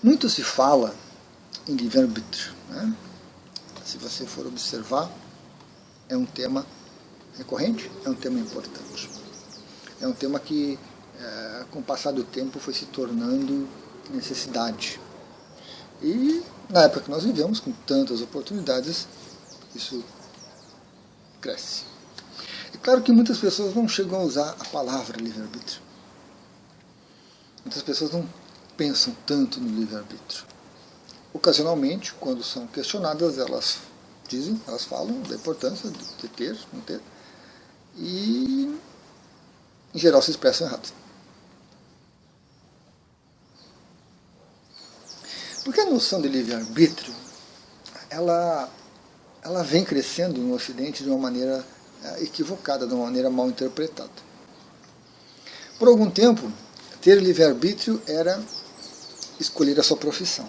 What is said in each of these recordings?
Muito se fala em livre-arbítrio, né? Se você for observar, é um tema recorrente, é um tema importante. É um tema que, com o passar do tempo, foi se tornando necessidade. E, na época que nós vivemos, com tantas oportunidades, isso cresce. É claro que muitas pessoas não chegam a usar a palavra livre-arbítrio. Muitas pessoas não pensam tanto no livre-arbítrio. Ocasionalmente, quando são questionadas, elas dizem, elas falam da importância de ter, não ter, e, em geral, se expressam errado. Porque a noção de livre-arbítrio, ela vem crescendo no Ocidente de uma maneira equivocada, de uma maneira mal interpretada. Por algum tempo, ter livre-arbítrio era escolher a sua profissão.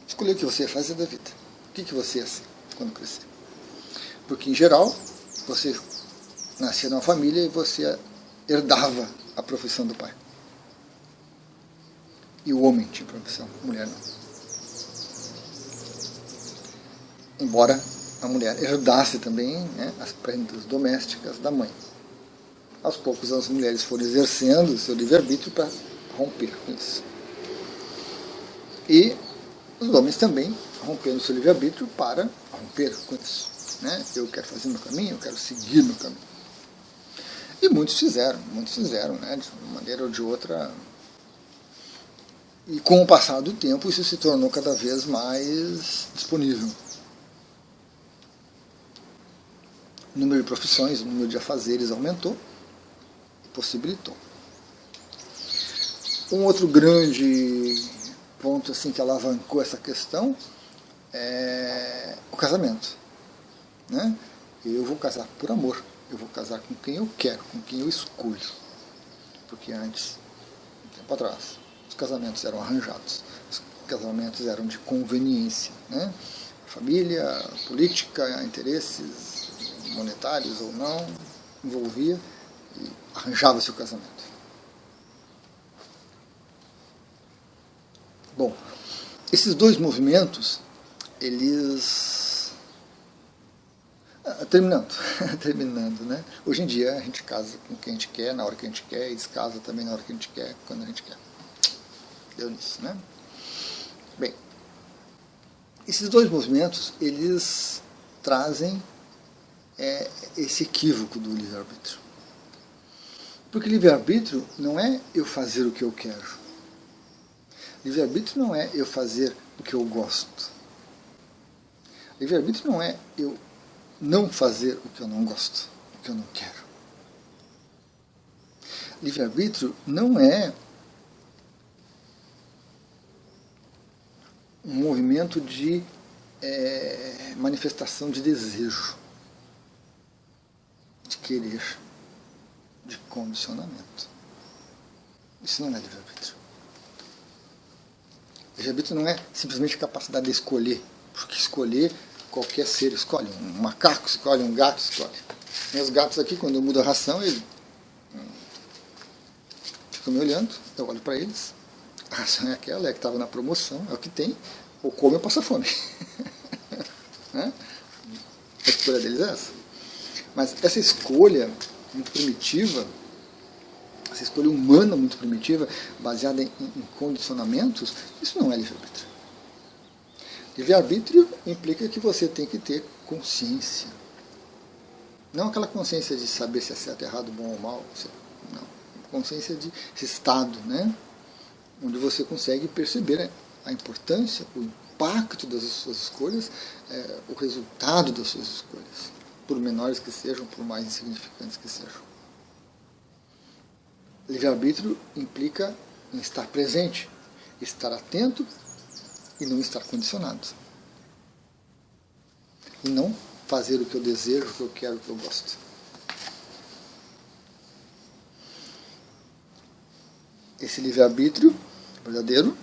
Escolher o que você ia fazer da vida. O que você ia ser quando crescer. Porque, em geral, você nascia numa família e você herdava a profissão do pai. E o homem tinha profissão, a mulher não. Embora a mulher herdasse também, né, as prendas domésticas da mãe. Aos poucos as mulheres foram exercendo o seu livre-arbítrio para romper com isso. E os homens também rompendo o seu livre-arbítrio para romper com isso. Né? Eu quero fazer meu caminho, eu quero seguir meu caminho. E muitos fizeram, né, de uma maneira ou de outra. E com o passar do tempo isso se tornou cada vez mais disponível. O número de profissões, o número de afazeres aumentou e possibilitou. Um outro grande ponto assim, que alavancou essa questão é o casamento. Né? Eu vou casar por amor, eu vou casar com quem eu quero, com quem eu escolho. Porque antes, um tempo atrás, os casamentos eram arranjados, os casamentos eram de conveniência. Né? Família, política, interesses monetários ou não, envolvia e arranjava-se o casamento. Bom, esses dois movimentos, eles... Terminando, né? Hoje em dia a gente casa com quem a gente quer, na hora que a gente quer, e descasa também na hora que a gente quer, quando a gente quer. Deu nisso, né? Bem, esses dois movimentos, eles trazem esse equívoco do livre-arbítrio. Porque livre-arbítrio não é eu fazer o que eu quero. Livre-arbítrio não é eu fazer o que eu gosto. Livre-arbítrio não é eu não fazer o que eu não gosto, o que eu não quero. Livre-arbítrio não é um movimento de manifestação de desejo, de querer, de condicionamento. Isso não é livre-arbítrio. Livre-arbítrio não é simplesmente a capacidade de escolher, porque escolher, qualquer ser escolhe. Um macaco escolhe, um gato escolhe. Meus gatos aqui, quando eu mudo a ração, eles ficam me olhando, eu olho para eles, a ração é aquela, é que estava na promoção, é o que tem, ou come ou passa fome. Né? A escolha deles é essa. Mas essa escolha muito primitiva, essa escolha humana muito primitiva, baseada em condicionamentos, isso não é livre-arbítrio. Livre-arbítrio implica que você tem que ter consciência. Não aquela consciência de saber se é certo, errado, bom ou mal. Não. Consciência de estado, né? Onde você consegue perceber a importância, o impacto das suas escolhas, o resultado das suas escolhas. Por menores que sejam, por mais insignificantes que sejam. Livre-arbítrio implica em estar presente, estar atento e não estar condicionado. E não fazer o que eu desejo, o que eu quero, o que eu gosto. Esse livre-arbítrio verdadeiro,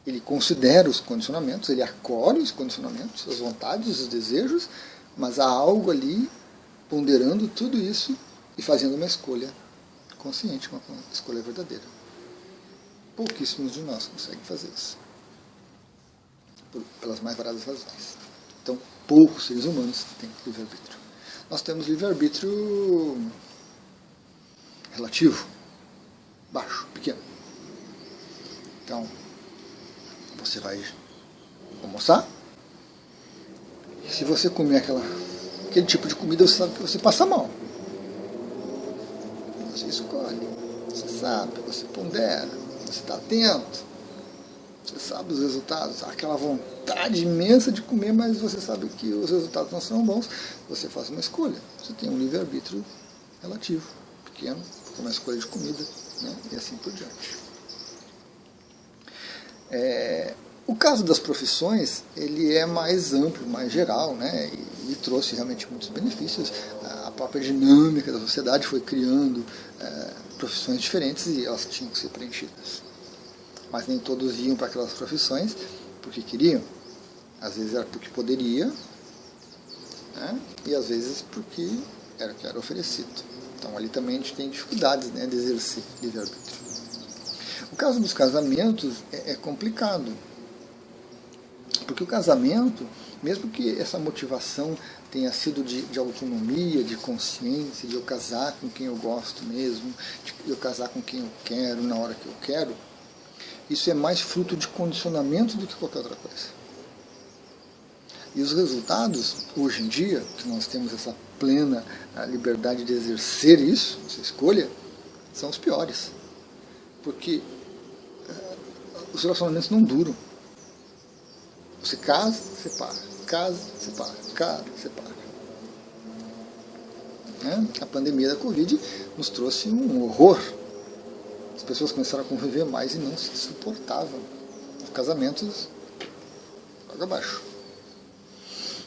ele considera os condicionamentos, ele acolhe os condicionamentos, as vontades, os desejos, mas há algo ali ponderando tudo isso e fazendo uma escolha consciente, uma escolha verdadeira. Pouquíssimos de nós conseguem fazer isso, pelas mais variadas razões. Então, poucos seres humanos têm livre-arbítrio. Nós temos livre-arbítrio relativo, baixo, pequeno. Então, você vai almoçar, e se você comer aquele tipo de comida, você sabe que você passa mal. Você escolhe, você sabe, você pondera, você está atento, você sabe os resultados, aquela vontade imensa de comer, mas você sabe que os resultados não são bons, você faz uma escolha. Você tem um livre-arbítrio relativo, pequeno, porque é uma escolha de comida, né? E assim por diante. O caso das profissões, ele é mais amplo, mais geral, né? E trouxe realmente muitos benefícios. A própria dinâmica da sociedade foi criando profissões diferentes e elas tinham que ser preenchidas. Mas nem todos iam para aquelas profissões porque queriam. Às vezes era porque poderia, né? E às vezes porque era o que era oferecido. Então ali também a gente tem dificuldades, né, de exercer livre-arbítrio. O caso dos casamentos é complicado. Porque o casamento, mesmo que essa motivação tenha sido de autonomia, de consciência, de eu casar com quem eu gosto mesmo, de eu casar com quem eu quero, na hora que eu quero, isso é mais fruto de condicionamento do que qualquer outra coisa. E os resultados, hoje em dia, que nós temos essa plena liberdade de exercer isso, essa escolha, são os piores. Porque os relacionamentos não duram. Você casa, separa, casa, separa, casa, separa. A pandemia da Covid nos trouxe um horror. As pessoas começaram a conviver mais e não se suportavam. Os casamentos, água abaixo.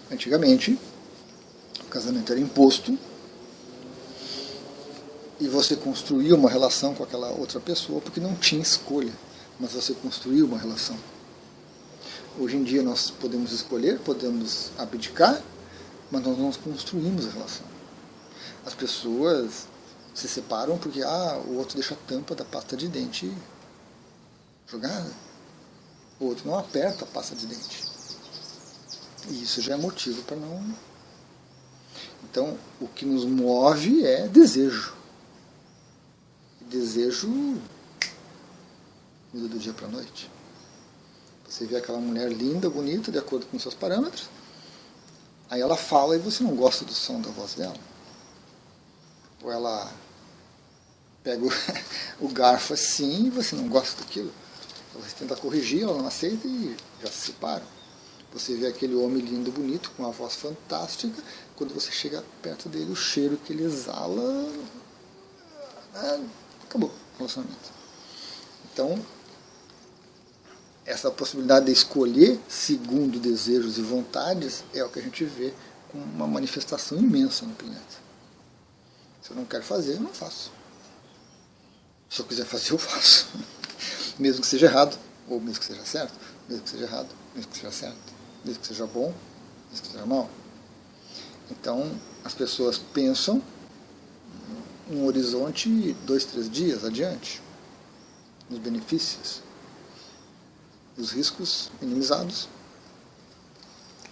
Antigamente, o casamento era imposto e você construía uma relação com aquela outra pessoa porque não tinha escolha, mas você construía uma relação. Hoje em dia nós podemos escolher, podemos abdicar, mas nós não construímos a relação. As pessoas se separam porque o outro deixa a tampa da pasta de dente jogada. O outro não aperta a pasta de dente. E isso já é motivo para não... Então, o que nos move é desejo. Desejo muda do dia para a noite. Você vê aquela mulher linda, bonita, de acordo com seus parâmetros, aí ela fala e você não gosta do som da voz dela. Ou ela pega o garfo assim e você não gosta daquilo. Você tenta corrigir, ela não aceita e já se separam. Você vê aquele homem lindo, bonito, com uma voz fantástica, quando você chega perto dele, o cheiro que ele exala, acabou o relacionamento. Então, essa possibilidade de escolher segundo desejos e vontades é o que a gente vê com uma manifestação imensa no planeta. Se eu não quero fazer, eu não faço. Se eu quiser fazer, eu faço. Mesmo que seja errado, ou mesmo que seja certo, mesmo que seja errado, mesmo que seja certo, mesmo que seja bom, mesmo que seja mal. Então, as pessoas pensam um horizonte 2, 3 dias adiante, nos benefícios, os riscos minimizados,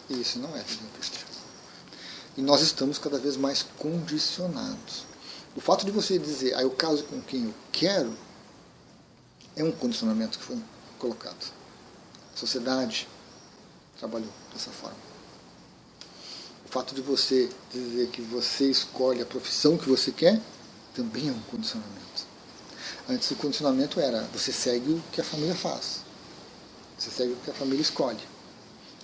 e isso não é livre-arbítrio. E nós estamos cada vez mais condicionados. O fato de você dizer, eu caso com quem eu quero, é um condicionamento que foi colocado. A sociedade trabalhou dessa forma. O fato de você dizer que você escolhe a profissão que você quer, também é um condicionamento. Antes o condicionamento era, você segue o que a família faz. Você segue o que a família escolhe.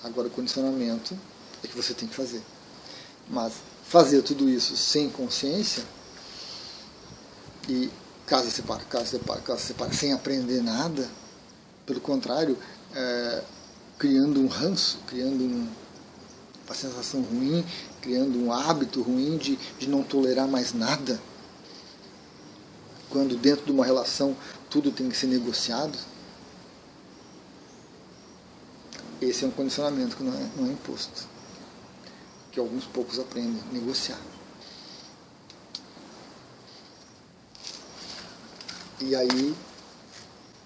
Agora o condicionamento é que você tem que fazer. Mas fazer tudo isso sem consciência e casa separa, casa separa, casa separa, sem aprender nada, pelo contrário, criando um ranço, criando uma sensação ruim, criando um hábito ruim de não tolerar mais nada, quando dentro de uma relação tudo tem que ser negociado. Esse é um condicionamento que não é imposto, que alguns poucos aprendem a negociar. E aí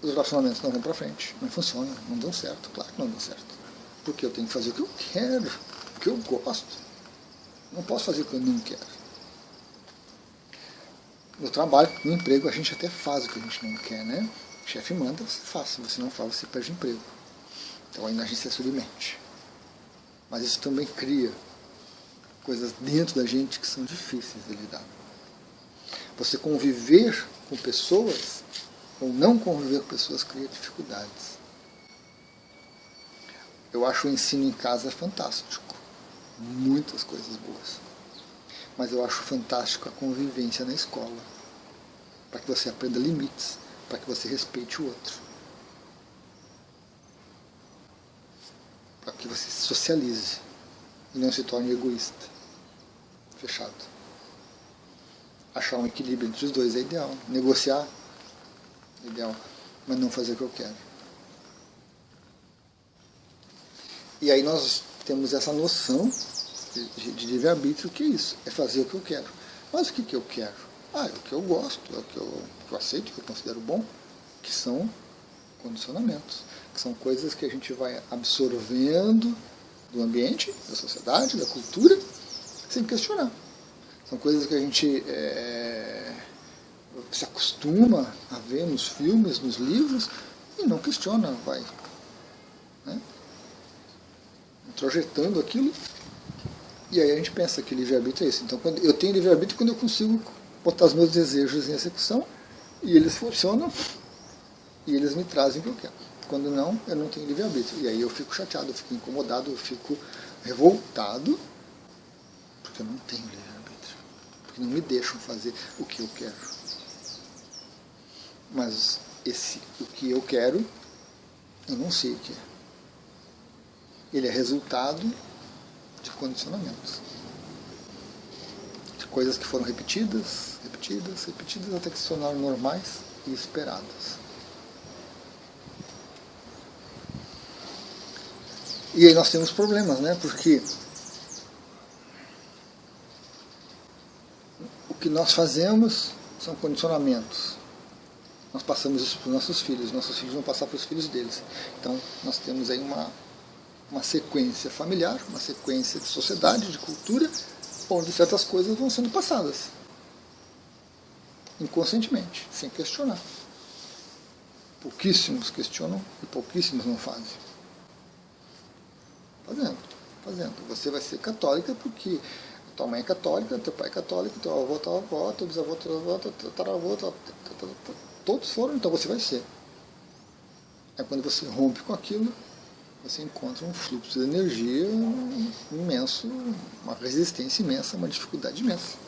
os relacionamentos não vão para frente, não funcionam, não dão certo, claro que não dão certo. Porque eu tenho que fazer o que eu quero, o que eu gosto. Não posso fazer o que eu não quero. No trabalho, no emprego, a gente até faz o que a gente não quer, né? O chefe manda, você faz. Se você não faz, você perde emprego. Então aí a gente se submete. Mas isso também cria coisas dentro da gente que são difíceis de lidar. Você conviver com pessoas ou não conviver com pessoas cria dificuldades. Eu acho o ensino em casa fantástico. Muitas coisas boas. Mas eu acho fantástico a convivência na escola. Para que você aprenda limites, para que você respeite o outro. Para que você se socialize e não se torne egoísta. Fechado. Achar um equilíbrio entre os dois é ideal. Negociar é ideal, mas não fazer o que eu quero. E aí nós temos essa noção de livre-arbítrio, que é isso, é fazer o que eu quero. Mas o que eu quero? É o que eu gosto, é o que eu aceito, que eu considero bom, que são condicionamentos, que são coisas que a gente vai absorvendo do ambiente, da sociedade, da cultura, sem questionar. São coisas que a gente se acostuma a ver nos filmes, nos livros, e não questiona, vai, né, introjetando aquilo. E aí a gente pensa que livre-arbítrio é isso. Então eu tenho livre-arbítrio quando eu consigo botar os meus desejos em execução, e eles funcionam, e eles me trazem o que eu quero. Quando não, eu não tenho livre-arbítrio. E aí eu fico chateado, eu fico incomodado, eu fico revoltado, porque eu não tenho livre-arbítrio. Porque não me deixam fazer o que eu quero. Mas o que eu quero, eu não sei o que é. Ele é resultado de condicionamentos. De coisas que foram repetidas, até que se tornaram normais e esperadas. E aí nós temos problemas, né? Porque o que nós fazemos são condicionamentos. Nós passamos isso para os nossos filhos vão passar para os filhos deles. Então nós temos aí uma sequência familiar, uma sequência de sociedade, de cultura, onde certas coisas vão sendo passadas inconscientemente, sem questionar. Pouquíssimos questionam e pouquíssimos não fazem. Fazendo. Você vai ser católica porque tua mãe é católica, teu pai é católico, teu avô, tua avó, teu bisavô, tataravô, todos foram, então você vai ser. É quando você rompe com aquilo, você encontra um fluxo de energia imenso, uma resistência imensa, uma dificuldade imensa.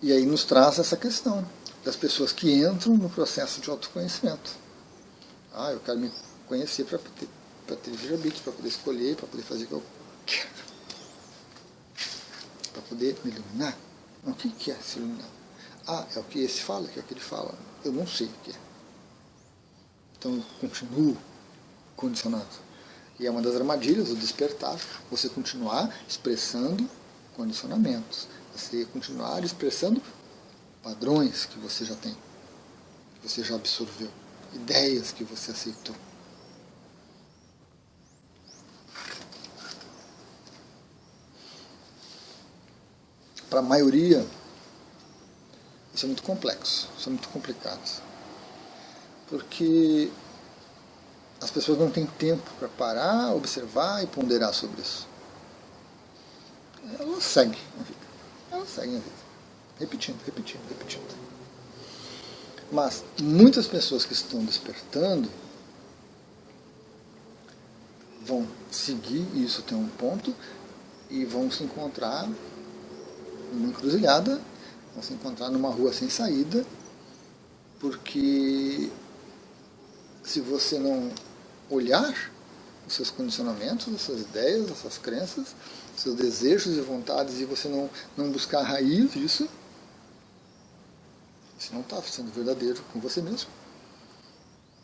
E aí nos traz essa questão das pessoas que entram no processo de autoconhecimento. Eu quero me conhecer para ter livre-arbítrio, para poder escolher, para poder fazer o que eu quero. Para poder me iluminar. O que é se iluminar? É o que esse fala, que é o que ele fala. Eu não sei o que é. Então eu continuo condicionado. E é uma das armadilhas, o despertar, você continuar expressando condicionamentos. Você continuar expressando padrões que você já tem, que você já absorveu, ideias que você aceitou. Para a maioria, isso é muito complexo, isso é muito complicado. Porque as pessoas não têm tempo para parar, observar e ponderar sobre isso. Elas seguem a vida. Repetindo. Mas muitas pessoas que estão despertando vão seguir isso até um ponto e vão se encontrar numa encruzilhada, vão se encontrar numa rua sem saída, porque se você não olhar os seus condicionamentos, as suas ideias, as suas crenças, os seus desejos e vontades, e você não buscar a raiz disso, você não está sendo verdadeiro com você mesmo,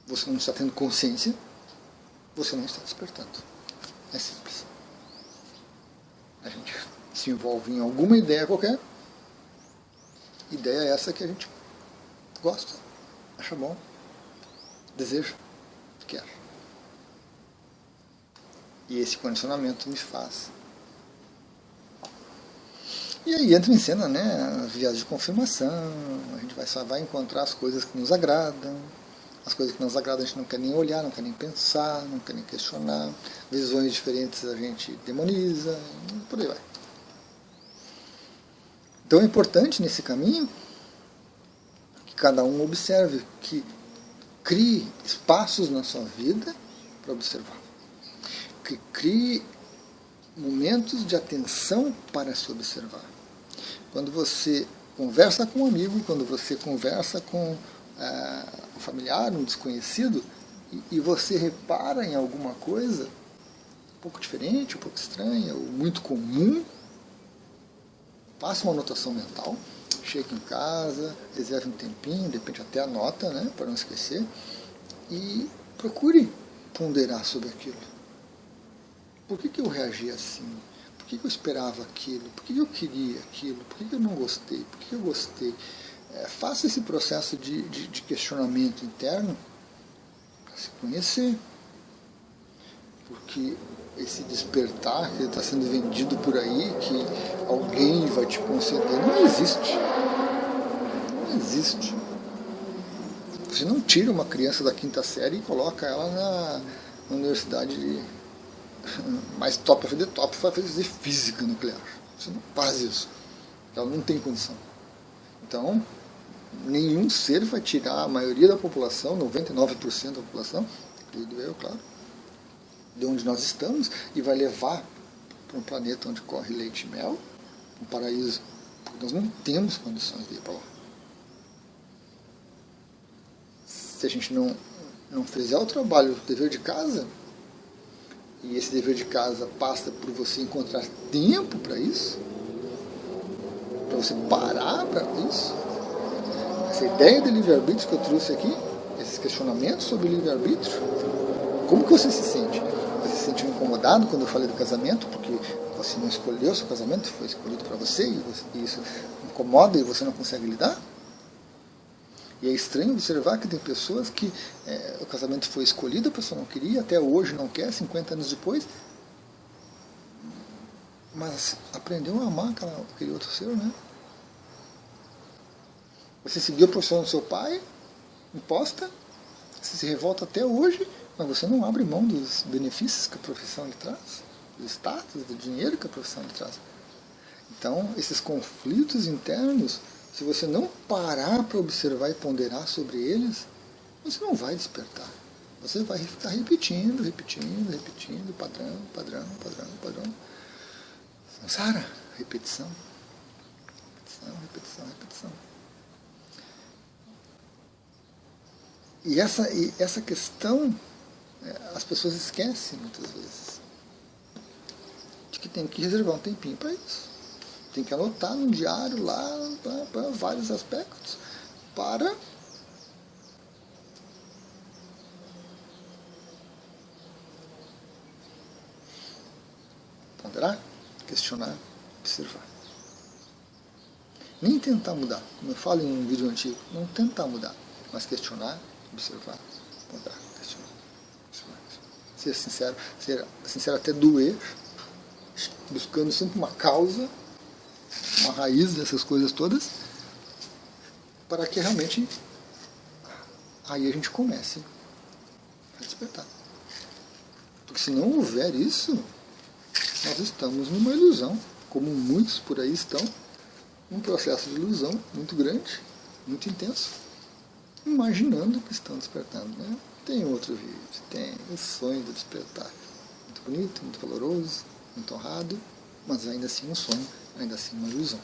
você não está tendo consciência, você não está despertando. É simples. A gente se envolve em alguma ideia qualquer ideia essa que a gente gosta, acha bom, deseja, quer. E esse condicionamento me faz. E aí entra em cena, né, as viagens de confirmação, a gente só vai encontrar as coisas que nos agradam, as coisas que nos agradam a gente não quer nem olhar, não quer nem pensar, não quer nem questionar, visões diferentes a gente demoniza, por aí vai. Então é importante nesse caminho que cada um observe, que crie espaços na sua vida para observar, que crie momentos de atenção para se observar. Quando você conversa com um amigo, quando você conversa com um familiar, um desconhecido, e você repara em alguma coisa um pouco diferente, um pouco estranha, ou muito comum, faça uma anotação mental, chegue em casa, reserve um tempinho, de repente até anota, né, para não esquecer, e procure ponderar sobre aquilo. Por que eu reagi assim? Por que eu esperava aquilo? Por que eu queria aquilo? Por que eu não gostei? Por que eu gostei? Faça esse processo de questionamento interno para se conhecer. Porque esse despertar que está sendo vendido por aí, que alguém vai te conceder, não existe. Não existe. Você não tira uma criança da 5ª série e coloca ela na universidade mais top of the top, vai fazer física nuclear. Você não faz isso. Ela não tem condição. Então, nenhum ser vai tirar a maioria da população, 99% da população, incluindo eu, claro, de onde nós estamos, e vai levar para um planeta onde corre leite e mel, um paraíso, porque nós não temos condições de ir para lá. Se a gente não fizer o trabalho, o dever de casa, e esse dever de casa passa por você encontrar tempo para isso, para você parar para isso, essa ideia de livre-arbítrio que eu trouxe aqui, esses questionamentos sobre livre-arbítrio, como que você se sente? Você se sentiu incomodado quando eu falei do casamento, porque você não escolheu o seu casamento, foi escolhido para você, e isso incomoda e você não consegue lidar? E é estranho observar que tem pessoas que o casamento foi escolhido, a pessoa não queria, até hoje não quer, 50 anos depois, mas aprendeu a amar aquele outro ser, né? Você seguiu a profissão do seu pai, imposta, você se revolta até hoje, mas você não abre mão dos benefícios que a profissão lhe traz, do status, do dinheiro que a profissão lhe traz. Então, esses conflitos internos, se você não parar para observar e ponderar sobre eles, você não vai despertar. Você vai ficar repetindo, padrão. Samsara, repetição. E essa questão, as pessoas esquecem muitas vezes, de que tem que reservar um tempinho para isso. Tem que anotar no diário lá para vários aspectos para ponderar, questionar, observar. Nem tentar mudar, como eu falo em um vídeo antigo, não tentar mudar, mas questionar, observar, ponderar, questionar. Ser sincero até doer, buscando sempre uma causa, uma raiz dessas coisas todas, para que realmente aí a gente comece a despertar. Porque se não houver isso, nós estamos numa ilusão, como muitos por aí estão, um processo de ilusão muito grande, muito intenso, imaginando que estão despertando. Né? Tem outro vídeo, tem o sonho do despertar. Muito bonito, muito valoroso, muito honrado, mas ainda assim um sonho, ainda assim uma ilusão.